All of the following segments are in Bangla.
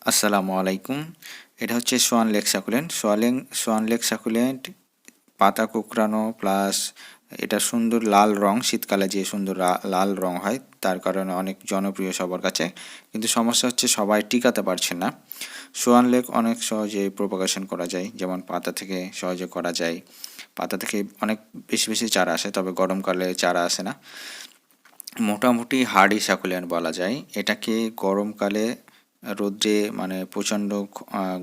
আসসালামু আলাইকুম। এটা হচ্ছে swan lake succulent. Swan lake succulent পাতা কুঁকড়ানো প্লাস এটা সুন্দর লাল রং, শীতকালে যে সুন্দর লাল রং হয় তার কারণে অনেক জনপ্রিয় সবার কাছে। কিন্তু সমস্যা হচ্ছে সবাই টিকাতে পারছে না। সোয়ান লেক অনেক সহজে প্রোপাগেশন করা যায়, যেমন পাতা থেকে সহজে করা যায়। পাতা থেকে অনেক বেশি বেশি চারা আসে, তবে গরমকালে চারা আসে না। মোটামুটি হার্ডি সাকুলেন্ট বলা যায় এটাকে। গরমকালে রোদে মানে প্রচণ্ড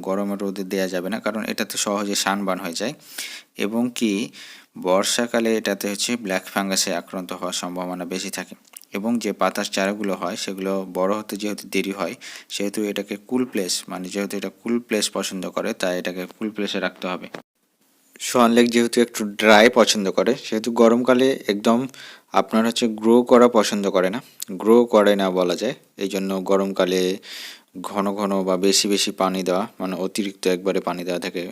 গরমের রোদে দেওয়া যাবে না, কারণ এটাতে সহজে সানবার্ন হয়ে যায়। এবং কি বর্ষাকালে এটাতে হচ্ছে ব্ল্যাক ফাঙ্গাসে আক্রান্ত হওয়ার সম্ভাবনা বেশি থাকে। এবং যে পাতার চারাগুলো হয় সেগুলো বড় হতে যেহেতু দেরি হয়, সেহেতু এটাকে কুল প্লেস, মানে যেহেতু এটা কুল প্লেস পছন্দ করে, তাই এটাকে কুল প্লেসে রাখতে হবে। সোয়ান লেক যেহেতু একটু ড্রাই পছন্দ করে, সেহেতু গরমকালে একদম আপনার হচ্ছে গ্রো করা পছন্দ করে না, গ্রো করে না বলা যায়। এই জন্য গরমকালে ঘন ঘন বা বেশি বেশি পানি দেওয়া, মানে অতিরিক্ত একবারে পানি দেওয়া থেকে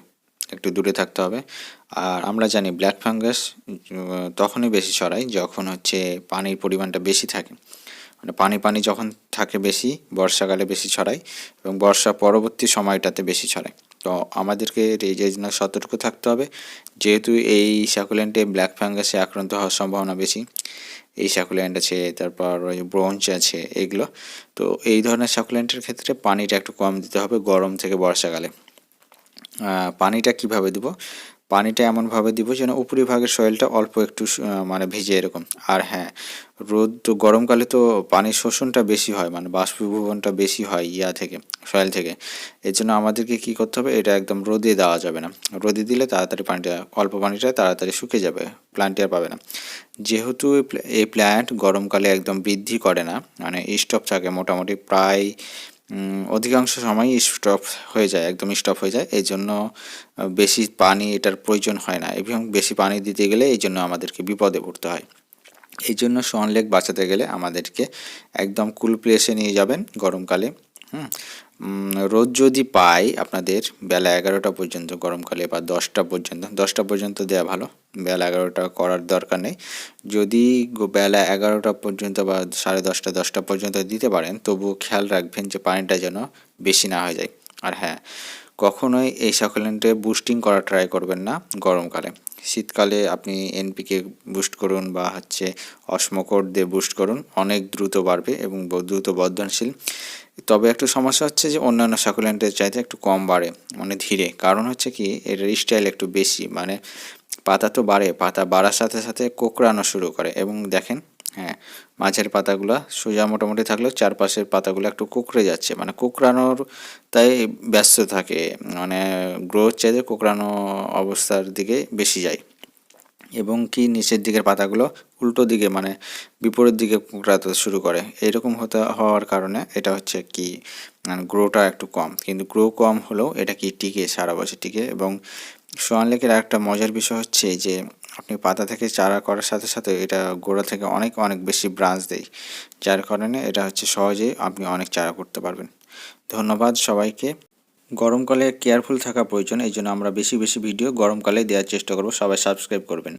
একটু দূরে থাকতে হবে। আর আমরা জানি ব্ল্যাক ফাঙ্গাস তখনই বেশি ছড়ায় যখন হচ্ছে পানির পরিমাণটা বেশি থাকে, মানে পানি পানি যখন থাকে বেশি, বর্ষাকালে বেশি ছড়ায় এবং বর্ষা পরবর্তী সময়টাতে বেশি ছড়ায়। তো আমাদেরকে এই জন্য সতর্ক থাকতে হবে, যেহেতু এই সাকুলেন্টে ব্ল্যাক ফাঙ্গাসে আক্রান্ত হওয়ার সম্ভাবনা বেশি। এই সাকুলেন্ট আছে, তারপর ওই ব্রোঞ্চ আছে, এগুলো। তো এই ধরনের সাকুলেন্টের ক্ষেত্রে পানিটা একটু কম দিতে হবে গরম থেকে বর্ষাকালে। পানিটা কিভাবে দিব? পানিটা এমনভাবে দিব যেন উপরিভাগের সয়েলটা অল্প একটু মানে ভিজে এরকম। আর হ্যাঁ, রোদ তো গরমকালে তো পানির শোষণটা বেশি হয়, মানে বাষ্পীভবনটা বেশি হয় থেকে, সয়েল থেকে। এর জন্য আমাদেরকে কি করতে হবে, এটা একদম রোদে দেওয়া যাবে না। রোদে দিলে তাড়াতাড়ি পানিটা, অল্প পানিটা তাড়াতাড়ি শুকিয়ে যাবে, প্ল্যান্ট আর পাবে না। যেহেতু এই প্ল্যান্ট গরমকালে একদম বৃদ্ধি করে না, মানে স্টপ থাকে মোটামুটি প্রায় অধিকাংশ সময়ই স্টপ হয়ে যায়, একদম স্টপ হয়ে যায়। এই জন্য বেশি পানি এটার প্রয়োজন হয় না, এবং বেশি পানি দিতে গেলে এই জন্য আমাদেরকে বিপদে পড়তে হয়। এই জন্য সোয়ান লেক বাঁচাতে গেলে আমাদেরকে একদম কুল প্লেসে নিয়ে যাবেন গরমকালে। রোদ যদি পাই আপনাদের বেলা 11টা পর্যন্ত গরমকালে, বা 10টা পর্যন্ত দেওয়া ভালো, বেলা 11টা করার দরকার নেই। যদি বেলা 11টা পর্যন্ত বা 10:30 পর্যন্ত দিতে পারেন, তবুও খেয়াল রাখবেন যে পানিটা যেন বেশি না হয়ে যায়। আর হ্যাঁ, কখনোই এই সাকুলেন্টে বুস্টিং করা ট্রাই করবেন না গরমকালে। শীতকালে আপনি এনপিকে বুস্ট করুন বা হচ্ছে অসমোকোড দিয়ে বুস্ট করুন, অনেক দ্রুত বাড়বে এবং দ্রুত বর্ধনশীল। তবে একটু সমস্যা হচ্ছে যে অন্যান্য সাকুলেন্টের চাইতে একটু কম বাড়ে, মানে ধীরে। কারণ হচ্ছে কি, এর স্টাইল একটু বেশি, মানে পাতা তো বাড়ে, পাতা বাড়ার সাথে সাথে কোঁকড়ানো শুরু করে। এবং দেখেন, হ্যাঁ, মাঝের পাতাগুলো সোজা মোটামুটি থাকলেও চারপাশের পাতাগুলো একটু কুঁকড়ে যাচ্ছে, মানে কোঁকড়ানোর তাই ব্যস্ত থাকে, মানে গ্রোথ চাইতে কোঁকড়ানো অবস্থার দিকে বেশি যায়। এবং কি নিচের দিকের পাতাগুলো উল্টো দিকে, মানে বিপরীত দিকে কুঁকড়াতে শুরু করে। এরকম হওয়ার কারণে এটা হচ্ছে কি, মানে গ্রোটা একটু কম। কিন্তু গ্রো কম হলেও এটা কি টিকে, সারা বছর টিকে। এবং সোয়ান লেকের একটা মজার বিষয় হচ্ছে যে আপনি পাতা থেকে চারা করার সাথে সাথে এটা গোড়া থেকে অনেক অনেক বেশি ব্রাঞ্চ দেয়, যার কারণে এটা হচ্ছে সহজেই আপনি অনেক চারা করতে পারবেন। ধন্যবাদ সবাইকে। গরমকালে কেয়ারফুল থাকা প্রয়োজন, এই জন্য আমরা বেশি বেশি ভিডিও গরমকালে দেওয়ার চেষ্টা করব। সবাই সাবস্ক্রাইব করবেন।